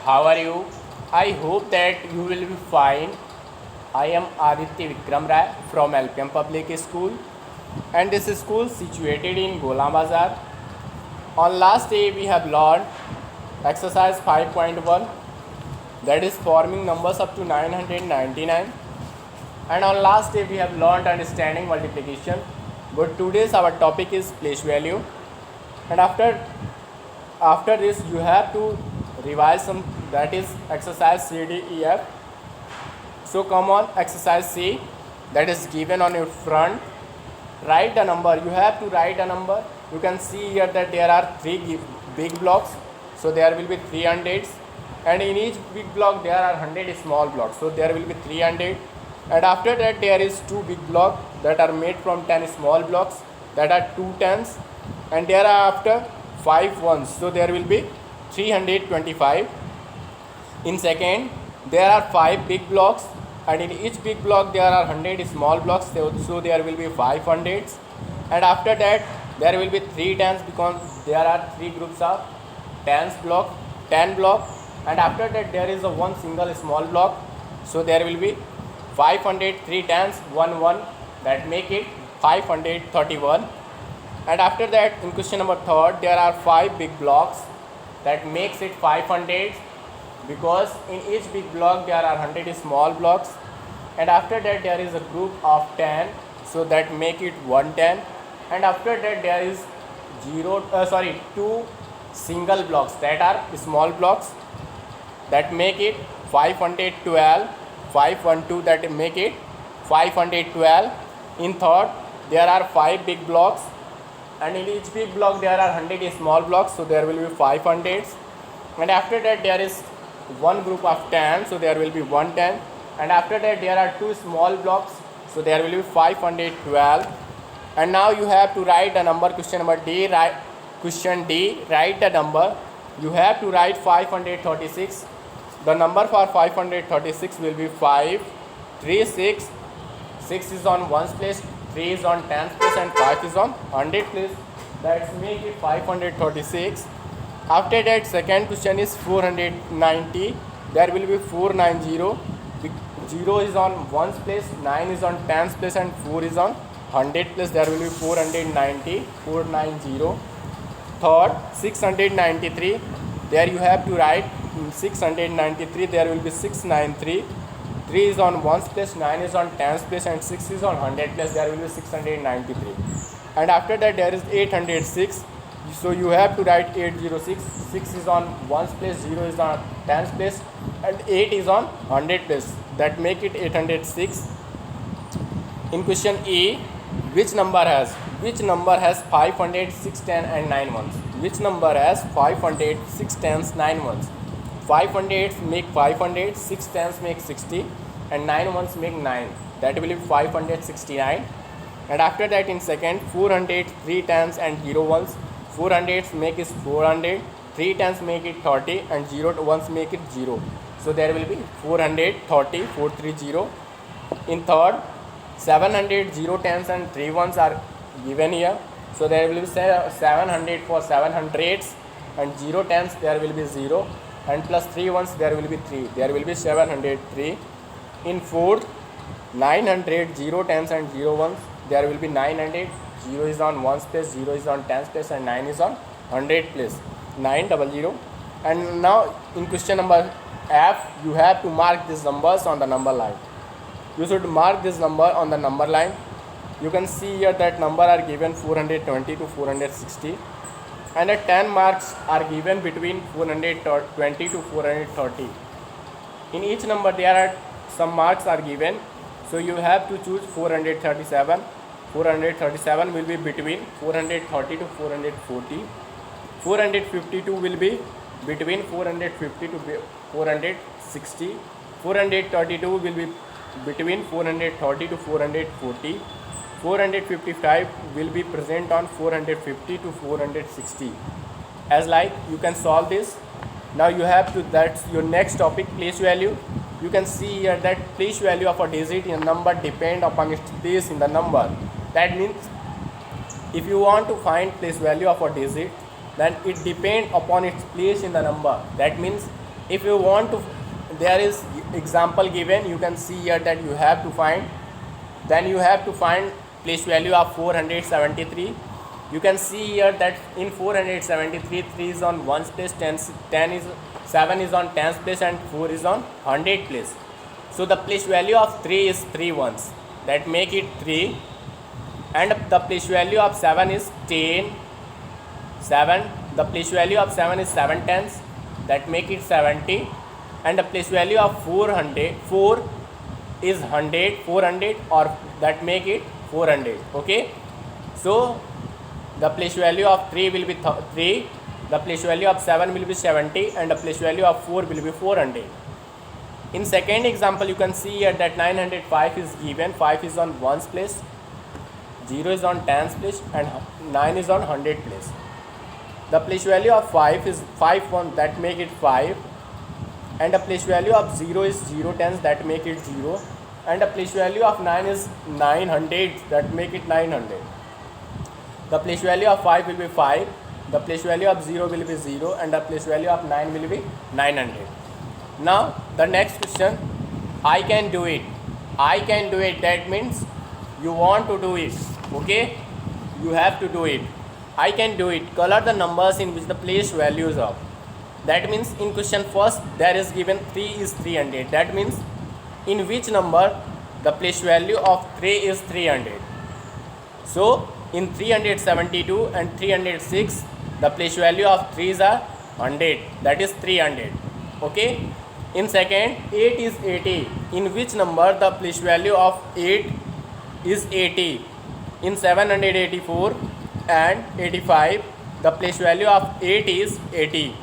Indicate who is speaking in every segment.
Speaker 1: How are you? I hope that you will be fine. I am Aditya Vikram Rai from LPM Public School, and this school situated in Gola Bazar. On last day we have learned exercise 5.1, that is forming numbers up to 999, and on last day we have learned understanding multiplication. But today's our topic is place value, and after this you have to revise some, that is exercise CDEF. So come on, exercise C, that is given on your front. Write the number. You have to write a number. You can see here that there are three big blocks, so there will be 300s, and in each big block there are 100 small blocks, so there will be 300. And after that there is two big blocks that are made from 10 small blocks, that are 2 tens, and thereafter 5 ones, so there will be 325. In second, there are 5 big blocks, and in each big block there are 100 small blocks, so there will be 500s. And after that there will be 3 tens, because there are 3 groups of 10 block. And after that there is a one single small block, so there will be 500, 3 tens, 1 1, that make it 531. And after that, in question number 3, there are 5 big blocks, that makes it 500, because in each big block there are 100 small blocks. And after that there is a group of 10, so that make it 110. And after that there is 2 single blocks, that are small blocks, that make it 512. 512, that make it 512. In third, there are 5 big blocks, and in each big block there are 100 small blocks, so there will be 500s. And after that there is one group of 10, so there will be 110. And after that there are 2 small blocks, so there will be 512. And now you have to write the number. Question number D, question D, write the number. You have to write 536. The number for 536 will be 5, 3, 6. 6 is on 1's place, 3 is on 10's place, and 5 is on 100 place. That's make it 536. After that, second question is 490. There will be 490. 0 is on 1's place, 9 is on 10's place, and 4 is on 100 place. There will be 490. 490. Third, 693. There you have to write 693. There will be 693. 3 is on 1's place, 9 is on 10's place, and 6 is on 100 place. There will be 693. And after that there is 806. So you have to write 806. 6 is on 1's place, 0 is on 10's place, and 8 is on 100 place. That make it 806. In question E, which number has 500, 6 10, and 9 ones? Which number has 500, 6 tens, 9 ones? 500 make 500, 6 tens make 60, and 9 ones make 9. That will be 569. And after that, in second, 400, 3 tens, and 0 ones. 400 make is 400, 3 tens make it 30, and 0 ones make it 0. So there will be 430, 430. In third, 700, 0 tens, and 3 ones are given here. So there will be 700 for 700s, and 0 tens there will be 0, and plus 3 ones there will be 3. There will be 703. In fourth, 900, 0 tens, and 0 ones. There will be 900. 0 is on 1's place, 0 is on 10's place, and 9 is on 100 place. 900. And now in question number F, you have to mark these numbers on the number line. You should mark this number on the number line. You can see here that number are given 420 to 460, and 10 marks are given between 420 to 430. In each number there are some marks are given, so you have to choose 437. 437 will be between 430 to 440. 452 will be between 450 to 460. 432 will be between 430 to 440. 455 will be present on 450 to 460. As like, you can solve this. Now you have to, that's your next topic, place value. You can see here that place value of a digit in a number depend upon its place in the number. That means if you want to find place value of a digit, then it depends upon its place in the number. That means If you want to, there is example given, you can see here that you have to find, then you have to find place value of 473. You can see here that in 473, 3 is on 1's place, 10 is 7 is on 10's place, and 4 is on 100 place. So the place value of 3 is 3 ones, that make it 3, and the place value of 7 is 10, 7. The place value of 7 is 7 tens, that make it 70, and the place value of 4 is 100, 400, or that make it 400. Okay, so the place value of 3 will be 3, the place value of 7 will be 70, and the place value of 4 will be 400. In second example, you can see here that 905 is given. 5 is on 1's place, 0 is on 10's place, and 9 is on 100 place. The place value of 5 is 5 1, that make it 5, and the place value of 0 is 0 tens, that make it 0, and the place value of 9 is 900, that make it 900. The place value of 5 will be 5, the place value of 0 will be 0, and the place value of 9 will be 900. Now the next question, I can do it. I can do it, that means you want to do it. Okay, you have to do it. I can do it. Color the numbers in which the place values of. That means in question first there is given 3 is 300. That means in which number the place value of 3 is 300. So in 372 and 306, the place value of 3s are 100. That is 300. Okay. In second, 8 is 80. In which number the place value of 8 is 80? In 784 and 85, the place value of 8 is 80.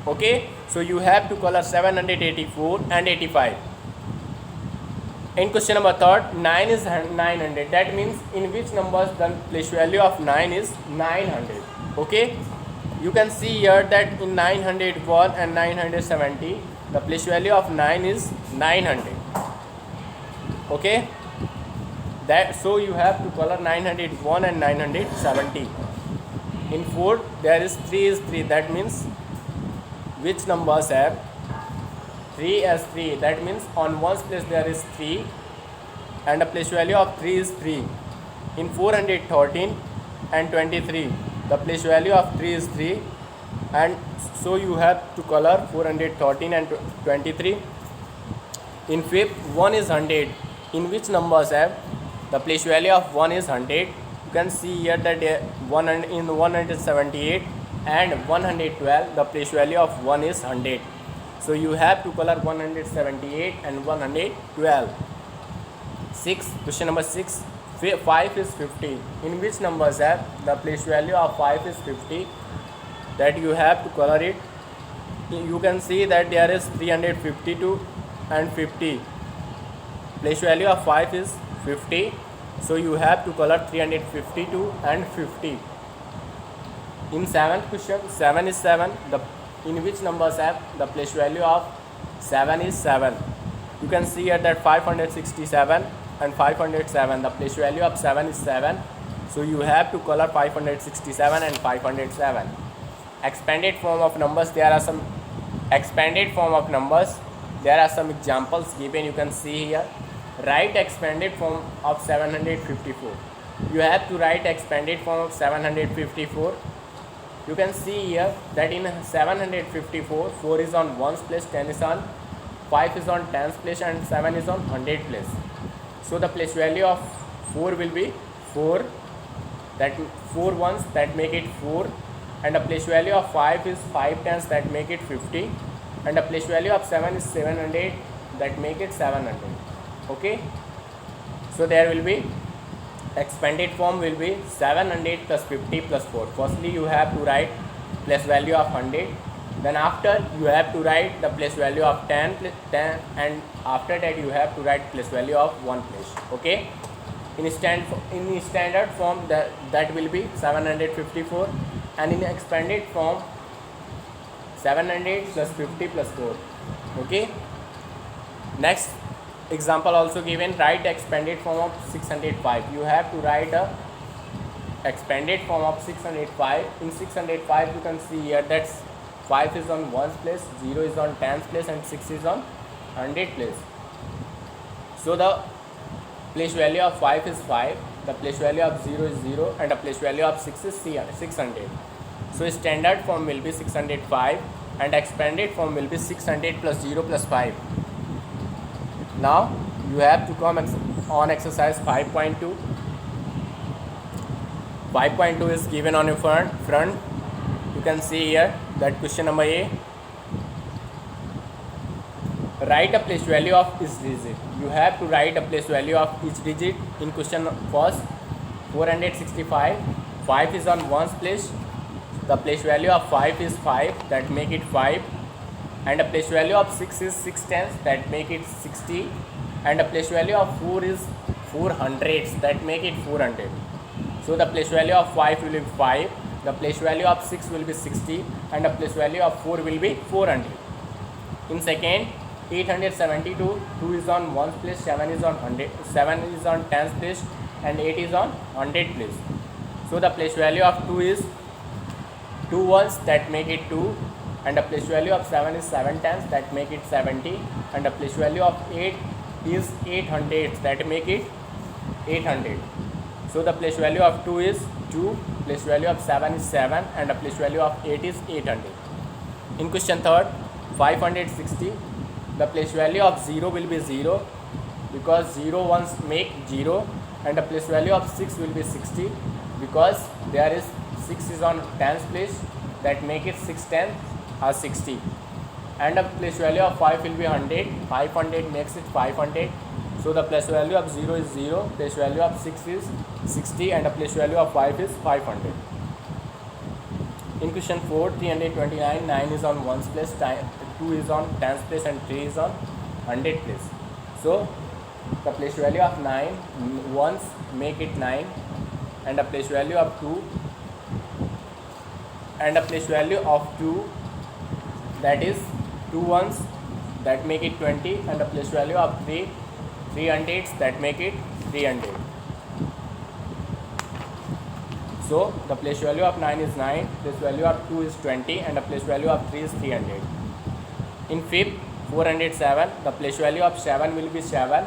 Speaker 1: Okay, so you have to color 784 and 85. In question number third, 9 is 900. That means in which numbers the place value of 9 is 900. Okay, you can see here that in 901 and 970, the place value of 9 is 900. Okay, that so you have to color 901 and 970. In fourth, there is 3 is 3. That means which numbers have 3 as 3? That means on 1's place there is 3, and the place value of 3 is 3. In 413 and 23, the place value of 3 is 3, and so you have to color 413 and 23. In fifth, 1 is 100. In which numbers have the place value of 1 is 100? You can see here that in 178 and 112, the place value of 1 is 100. So you have to color 178 and 112. 6. Question number 6. 5 is 50. In which numbers have the place value of 5 is 50? That you have to color it. You can see that there is 352 and 50. Place value of 5 is 50. So you have to color 352 and 50. In 7th question, 7 is 7. In which numbers have the place value of 7 is 7? You can see here that 567 and 507. The place value of 7 is 7. So you have to color 567 and 507. Expanded form of numbers. There are some expanded form of numbers. There are some examples given. You can see here. Write expanded form of 754. You have to write expanded form of 754. You can see here that in 754, 4 is on 1's place, 10 is on 5 is on 10's place, and 7 is on 100 place. So the place value of 4 will be 4. That 4 ones, that make it 4, and the place value of 5 is 5 tens, that make it 50, and the place value of 7 is 700, that make it 700. Okay, so there will be expanded form will be 700 plus 50 plus 4. Firstly you have to write place value of 100, then after you have to write the place value of 10, and after that you have to write place value of 1 place. Okay, in standard form that will be 754, and in expanded form 700 plus 50 plus 4. Okay, next example also given. Write expanded form of 605. You have to write a expanded form of 605. In 605 you can see here that 5 is on 1's place, 0 is on 10's place, and 6 is on 100 place. So the place value of 5 is 5, the place value of 0 is 0, and the place value of 6 is 600. So standard form will be 605 and expanded form will be 600 plus 0 plus 5. Now you have to come on exercise 5.2. 5.2 is given on your front. You can see here that question number A. Write a place value of each digit. You have to write a place value of each digit. In question first, 465. 5 is on 1's place. The place value of 5 is 5, that make it 5. And the place value of 6 is 6 tenths, that make it 60. And the place value of 4 is 4 hundredths, that make it 400. So the place value of 5 will be 5, the place value of 6 will be 60, and the place value of 4 will be 400. In second, 872, 2 is on 1's place, 7 is on 100, 7 is on 10's place, and 8 is on 100 place. So the place value of 2 is 2 ones, that make it 2, and the place value of 7 is 7 tenths, that make it 70, and the place value of 8 is 800, that make it 800. So the place value of 2 is 2, place value of 7 is 7, and the place value of 8 is 800. In question third, 560, the place value of 0 will be 0 because 0 ones make 0, and the place value of 6 will be 60 because there is 6 is on 10's place, that make it 6 tenths or 60. And the place value of 5 will be 100, 500 makes it 500. So the place value of 0 is 0, place value of 6 is 60, and the place value of 5 is 500. In question 4, 329, 9 is on 1's place, 2 is on 10's place, and 3 is on 100 place. So the place value of 9, ones make it 9, and the place value of 2, and the place value of 2, that is 2 ones, that make it 20, and the place value of 3, 300s, that make it 300. So the place value of 9 is 9, place value of 2 is 20, and the place value of 3 is 300. In fifth, 407, the place value of 7 will be 7,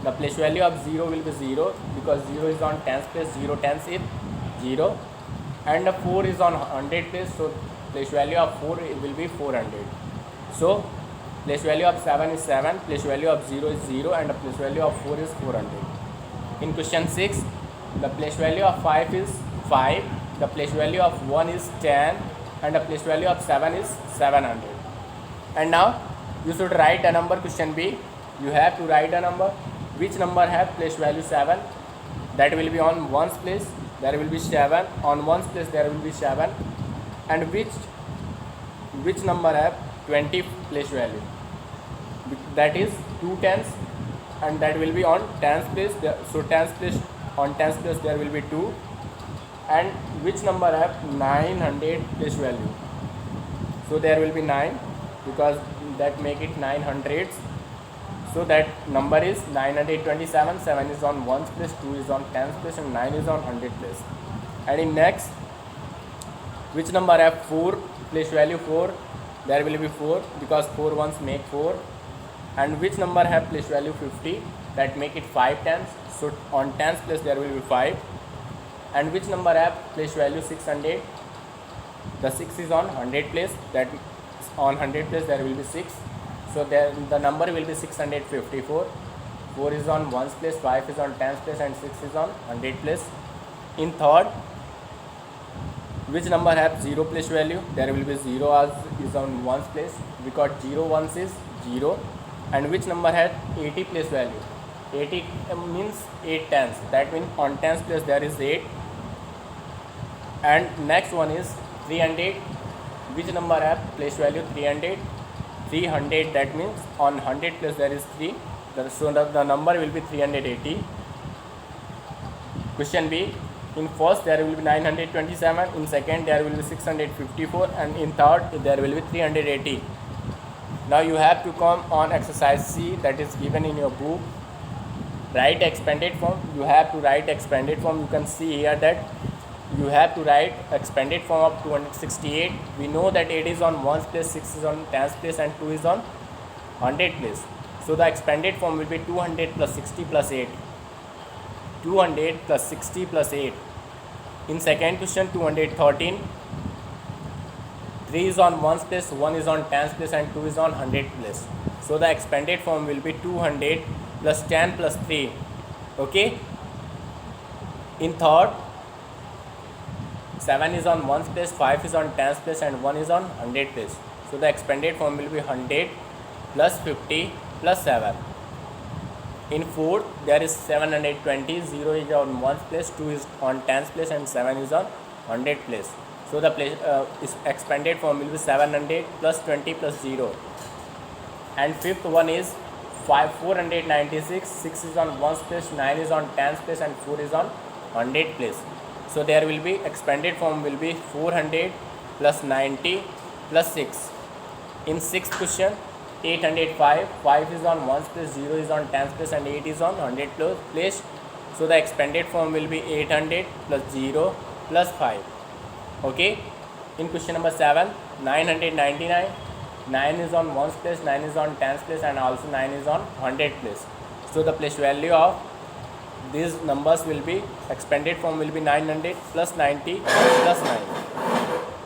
Speaker 1: the place value of 0 will be 0 because 0 is on 10's place, 0 tenths is 0, and the 4 is on 100 place, so place value of 4 will be 400. So place value of 7 is 7, place value of 0 is 0, and the place value of 4 is 400. In question 6, the place value of 5 is 5, the place value of 1 is 10, and the place value of 7 is 700. And now you should write a number. Question B, you have to write a number. Which number have place value 7? That will be on 1's place, there will be 7, on 1's place there will be 7, and which number have 20 place value? That is 2 tenths, and that will be on 10's place, so 10's place, on 10's place there will be 2, and which number have 900 place value? So there will be 9 because that make it 900s. So that number is 927, 7 is on 1's place, 2 is on 10's place, and 9 is on 100 place. And in next, which number have 4 place value 4? There will be 4 because 4 ones make 4. And which number have place value 50? That make it 5 tenths, so on 10's place there will be 5. And which number have place value 600? The 6 is on 100 place, that on 100 place there will be 6. So there the number will be 654. 4 is on 1's place, 5 is on 10's place, and 6 is on 100 place. In third, which number have 0 place value? There will be 0 as is on 1's place because 0 ones is 0. And which number has 80 place value? 80 means 8 tenths, that means on 10's place there is 8. And next one is 300. Which number have place value 300? 300, that means on 100 place there is 3, so the number will be 380. Question B, in first there will be 927, in second there will be 654, and in third there will be 380. Now you have to come on exercise C, that is given in your book. Write expanded form. You have to write expanded form. You can see here that you have to write expanded form of 268. We know that 8 is on ones place, 6 is on tens place, and 2 is on hundred place. So the expanded form will be 200 plus 60 plus 8. 200 plus 60 plus 8. In second question, 213. 3 is on ones place, 1 is on tens place, and 2 is on hundred place. So the expanded form will be 200 plus 10 plus 3. Okay. In third, 7 is on ones place, 5 is on tens place, and 1 is on hundred place. So the expanded form will be 100 plus 50 plus 7. In fourth, there is 720. 0 is on ones place, 2 is on tens place, and 7 is on hundred place. So the expanded form will be 700 plus 20 plus 0. And fifth one is 496. 6 is on ones place, 9 is on tens place, and 4 is on hundred place. So there will be expanded form will be 400 plus 90 plus 6. In sixth question, 805. 5 is on ones place, 0 is on tens place, and 8 is on hundred place. So the expanded form will be 800 plus 0 plus 5. Okay. In question number 7, 999. 9 is on ones place, 9 is on tens place, and also 9 is on hundred place. So the place value of these numbers will be, expanded form will be 900 plus 90 plus 9.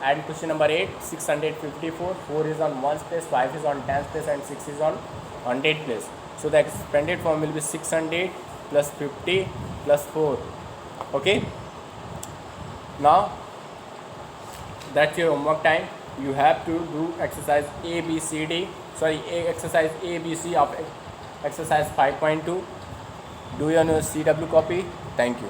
Speaker 1: And question number 8, 654. 4 is on ones place, 5 is on tens place, and 6 is on hundred place. So the expanded form will be 600 plus 50 plus 4. Okay. Now that's your homework time. You have to do exercise exercise ABC of exercise 5.2. Do you on your CW copy? Thank you.